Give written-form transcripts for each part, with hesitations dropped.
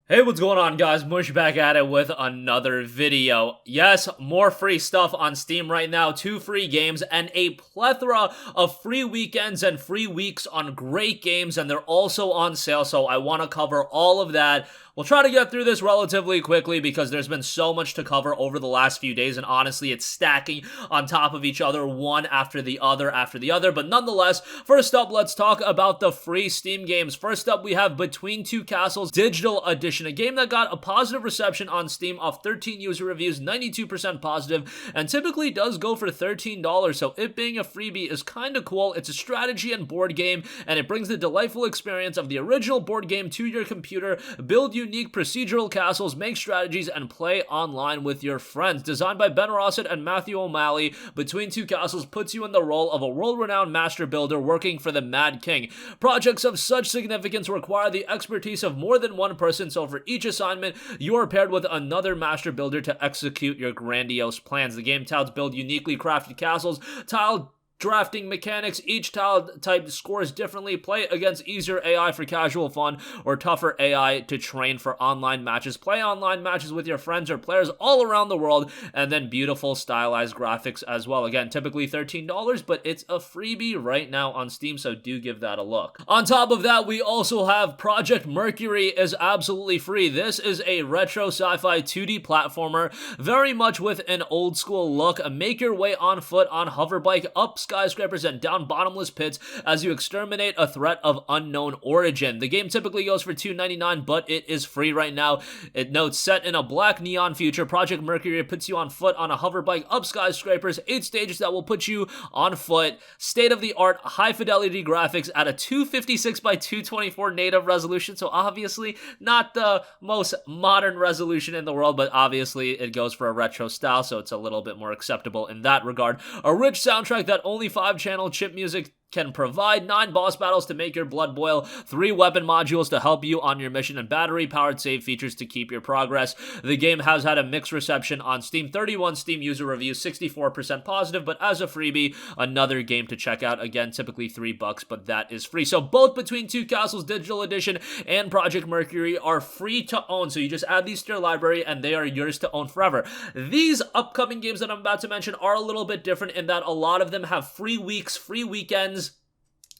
Hey, what's going on, guys? Mush back at it with another video. Yes, more free stuff on Steam right now, 2 free games, and a plethora of free weekends and free weeks on great games, and they're also on sale, so I want to cover all of that. We'll try to get through this relatively quickly because there's been so much to cover over the last few days, and honestly, it's stacking on top of each other, one after the other, but nonetheless, first up, let's talk about the free Steam games. First up, we have Between Two Castles Digital Edition, a game that got a positive reception on Steam off 13 user reviews, 92% positive, and typically does go for $13, so it being a freebie is kinda cool. It's a strategy and board game, and it brings the delightful experience of the original board game to your computer. Build unique procedural castles, make strategies, and play online with your friends. Designed by Ben Rossett and Matthew O'Malley, Between Two Castles puts you in the role of a world-renowned master builder working for the Mad King. Projects of such significance require the expertise of more than one person, so for each assignment, you are paired with another master builder to execute your grandiose plans. The game touts build uniquely crafted castles, tile drafting mechanics, each tile type scores differently, play against easier AI for casual fun, or tougher AI to train for online matches. Play online matches with your friends or players all around the world, and then beautiful stylized graphics as well. Again, typically $13, but it's a freebie right now on Steam, so do give that a look. On top of that, we also have Project Mercury is absolutely free. This is a retro sci-fi 2D platformer, very much with an old school look. Make your way on foot, on hoverbike, up skyscrapers and down bottomless pits as you exterminate a threat of unknown origin. The game typically goes for $2.99, but it is free right now. It notes, set in a black neon future, Project Mercury puts you on foot on a hoverbike up skyscrapers, 8 stages that will put you on foot, state-of-the-art high-fidelity graphics at a 256 by 224 native resolution, so obviously not the most modern resolution in the world, but obviously it goes for a retro style, so it's a little bit more acceptable in that regard. A rich soundtrack that only 5-channel chip music can provide, 9 boss battles to make your blood boil, 3 weapon modules to help you on your mission, and battery-powered save features to keep your progress. The game has had a mixed reception on Steam, 31 Steam user reviews, 64% positive, but as a freebie, another game to check out. Again, typically $3, but that is free. So both Between Two Castles Digital Edition and Project Mercury are free to own, so you just add these to your library and they are yours to own forever. These upcoming games that I'm about to mention are a little bit different in that a lot of them have free weeks, free weekends,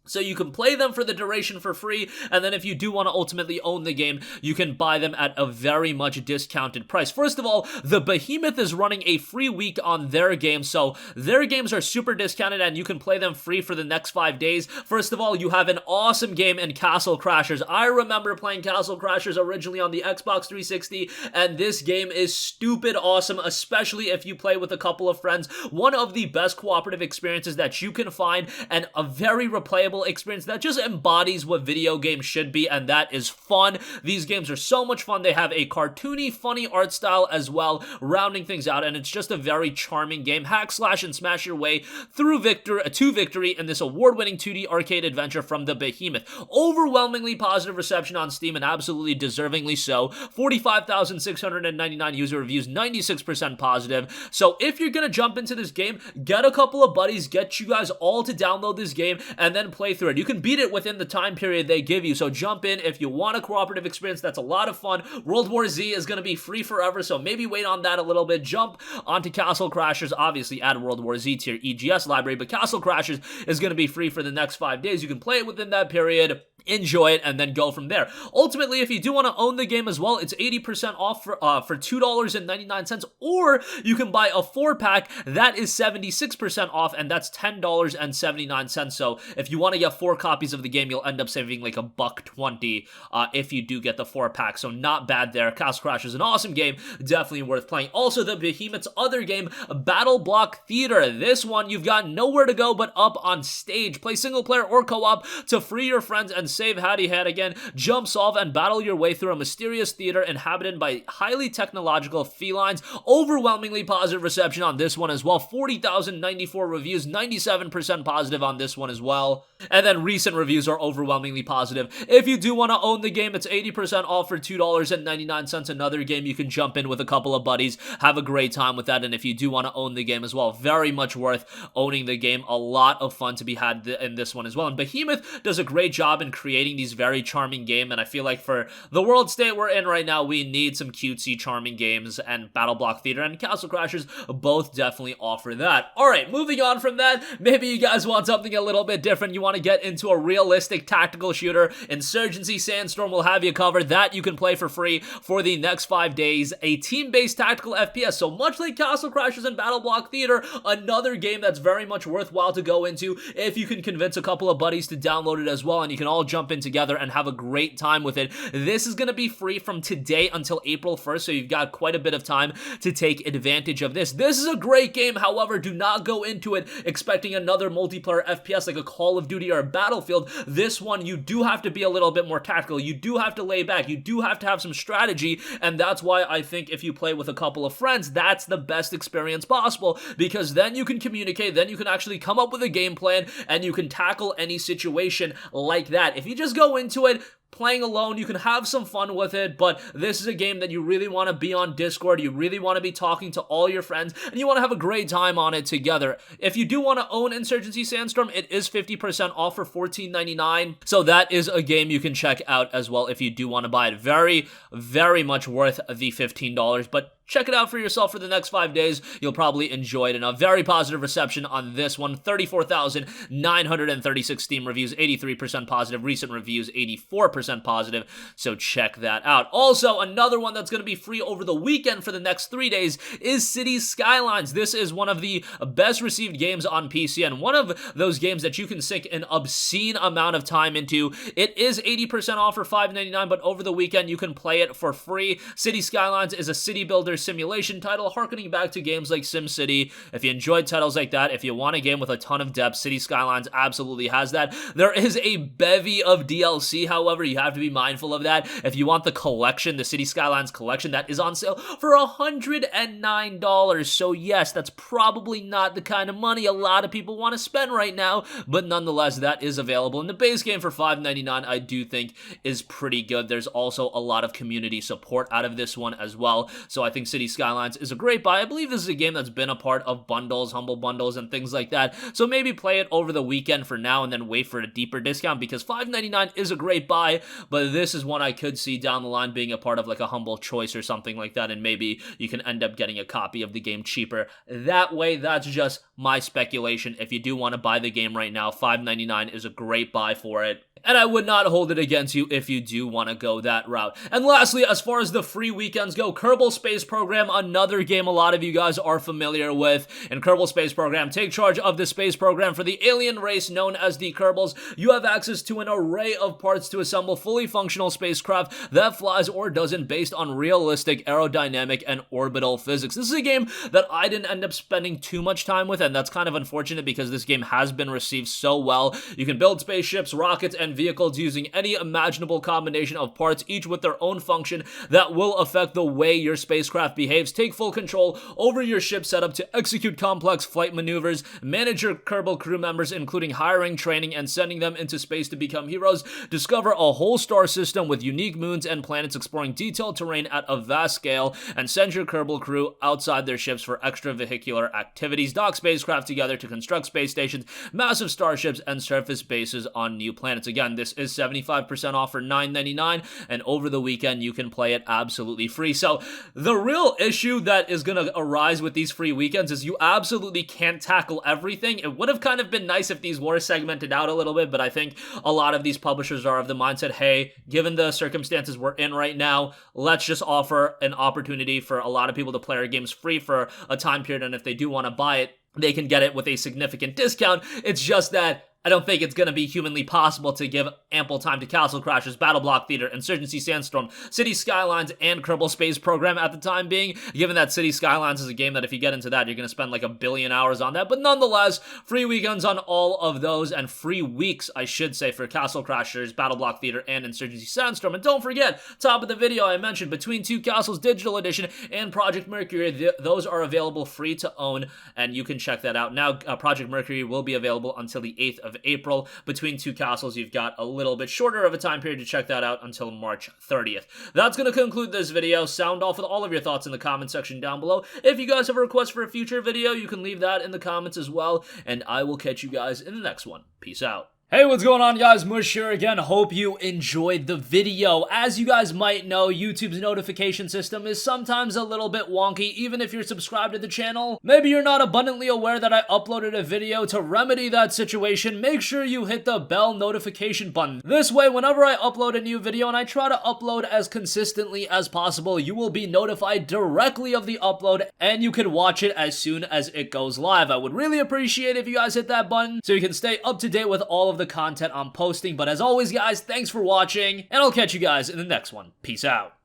so you can play them for the duration for free, and then if you do want to ultimately own the game, you can buy them at a very much discounted price. First of all, the Behemoth is running a free week on their game, so their games are super discounted and you can play them free for the next 5 days. First of all, you have an awesome game in Castle Crashers. I remember playing Castle Crashers originally on the Xbox 360, and this game is stupid awesome, especially if you play with a couple of friends. One of the best cooperative experiences that you can find, and a very replayable experience that just embodies what video games should be, and that is fun. These games are so much fun. They have a cartoony, funny art style as well, rounding things out, and it's just a very charming game. Hack, slash, and smash your way through to victory in this award-winning 2D arcade adventure from the Behemoth. Overwhelmingly positive reception on Steam, and absolutely deservingly so. 45,699 user reviews, 96% positive. So if you're gonna jump into this game, get a couple of buddies, get you guys all to download this game, and then play through it. You can beat it within the time period they give you, so jump in if you want a cooperative experience. That's a lot of fun. World War Z is going to be free forever, so maybe wait on that a little bit. Jump onto Castle Crashers. Obviously, add World War Z to your EGS library, but Castle Crashers is going to be free for the next 5 days. You can play it within that period, enjoy it, and then go from there. Ultimately, if you do want to own the game as well, it's 80% off for $2.99, or you can buy a 4-pack that is 76% off, and that's $10.79. So if you want to get 4 copies of the game, you'll end up saving like $1.20 if you do get the 4-pack. So not bad there. Castle Crashers is an awesome game, definitely worth playing. Also, the Behemoth's other game, Battle Block Theater. This one, you've got nowhere to go but up on stage. Play single player or co-op to free your friends and save Hattie Hannigan. Jump, solve, and battle your way through a mysterious theater inhabited by highly technological felines. Overwhelmingly positive reception on this one as well. 40,094 reviews, 97% positive on this one as well. And then recent reviews are overwhelmingly positive. If you do want to own the game, it's 80% off for $2.99. Another game you can jump in with a couple of buddies, have a great time with that. And if you do want to own the game as well, very much worth owning the game. A lot of fun to be had in this one as well. And Behemoth does a great job in creating these very charming games, and I feel like for the world state we're in right now, we need some cutesy, charming games, and Battle Block Theater and Castle Crashers both definitely offer that. Alright, moving on from that, maybe you guys want something a little bit different. You want to get into a realistic tactical shooter. Insurgency Sandstorm will have you covered. That you can play for free for the next 5 days. A team-based tactical FPS, so much like Castle Crashers and Battle Block Theater, another game that's very much worthwhile to go into if you can convince a couple of buddies to download it as well, and you can all jump in together and have a great time with it. This is going to be free from today until April 1st, so you've got quite a bit of time to take advantage of this. This is a great game, however, do not go into it expecting another multiplayer FPS like a Call of Duty or a Battlefield. This one, you do have to be a little bit more tactical. You do have to lay back. You do have to have some strategy, and that's why I think if you play with a couple of friends, that's the best experience possible, because then you can communicate, then you can actually come up with a game plan, and you can tackle any situation like that. If you just go into it playing alone, you can have some fun with it, but this is a game that you really want to be on Discord, you really want to be talking to all your friends, and you want to have a great time on it together. If you do want to own Insurgency Sandstorm, it is 50% off for $14.99, so that is a game you can check out as well if you do want to buy it. Very, very much worth the $15, but check it out for yourself for the next 5 days. You'll probably enjoy it. And a very positive reception on this one. 34,936 Steam reviews, 83% positive. Recent reviews, 84% positive. So check that out. Also, another one that's going to be free over the weekend for the next 3 days is Cities Skylines. This is one of the best received games on PC, and one of those games that you can sink an obscene amount of time into. It is 80% off for $5.99, but over the weekend you can play it for free. Cities Skylines is a city builder simulation title harkening back to games like SimCity. If you enjoyed titles like that, if you want a game with a ton of depth, Cities Skylines absolutely has that. There is a bevy of DLC, however, you have to be mindful of that. If you want the collection, the Cities Skylines collection, that is on sale for $109. So yes, that's probably not the kind of money a lot of people want to spend right now, but nonetheless, that is available. And the base game for $5.99 I do think is pretty good. There's also a lot of community support out of this one as well, so I think Cities Skylines is a great buy. I believe this is a game that's been a part of bundles, humble bundles, and things like that, so maybe play it over the weekend for now and then wait for a deeper discount, because $5.99 is a great buy, but this is one I could see down the line being a part of like a humble choice or something like that, and maybe you can end up getting a copy of the game cheaper that way. That's just my speculation. If you do want to buy the game right now, $5.99 is a great buy for it, and I would not hold it against you if you do want to go that route. And lastly, as far as the free weekends go, Kerbal Space Program, another game a lot of you guys are familiar with. In Kerbal Space Program, take charge of the space program for the alien race known as the Kerbals. You have access to an array of parts to assemble fully functional spacecraft that flies or doesn't based on realistic aerodynamic and orbital physics. This is a game that I didn't end up spending too much time with, and that's kind of unfortunate because this game has been received so well. You can build spaceships, rockets, and vehicles using any imaginable combination of parts, each with their own function that will affect the way your spacecraft behaves. Take full control over your ship setup to execute complex flight maneuvers, manage your Kerbal crew members, including hiring, training, and sending them into space to become heroes. Discover a whole star system with unique moons and planets, exploring detailed terrain at a vast scale, and send your Kerbal crew outside their ships for extravehicular activities. Dock spacecraft together to construct space stations, massive starships, and surface bases on new planets. Again, this is 75% off for $9.99, and over the weekend you can play it absolutely free. So the real issue that is going to arise with these free weekends is you absolutely can't tackle everything. It would have kind of been nice if these were segmented out a little bit, but I think a lot of these publishers are of the mindset, hey, given the circumstances we're in right now, let's just offer an opportunity for a lot of people to play our games free for a time period, and if they do want to buy it, they can get it with a significant discount. It's just that I don't think it's going to be humanly possible to give ample time to Castle Crashers, Battle Block Theater, Insurgency Sandstorm, Cities Skylines, and Kerbal Space Program at the time being, given that Cities Skylines is a game that if you get into that, you're going to spend like 1 billion hours on that. But nonetheless, free weekends on all of those, and free weeks, I should say, for Castle Crashers, Battle Block Theater, and Insurgency Sandstorm. And don't forget, top of the video I mentioned, Between Two Castles Digital Edition and Project Mercury, those are available free to own, and you can check that out. Now, Project Mercury will be available until the 8th of April. Between Two Castles, you've got a little bit shorter of a time period to check that out until March 30th. That's going to conclude this video. Sound off with all of your thoughts in the comment section down below. If you guys have a request for a future video, you can leave that in the comments as well, and I will catch you guys in the next one. Peace out. Hey, what's going on, guys? Mush here again. Hope you enjoyed the video. As you guys might know, YouTube's notification system is sometimes a little bit wonky, even if you're subscribed to the channel. Maybe you're not abundantly aware that I uploaded a video. To remedy that situation, make sure you hit the bell notification button. This way, whenever I upload a new video, and I try to upload as consistently as possible, you will be notified directly of the upload, and you can watch it as soon as it goes live. I would really appreciate if you guys hit that button so you can stay up to date with all of the content I'm posting. But as always, guys, thanks for watching, and I'll catch you guys in the next one. Peace out.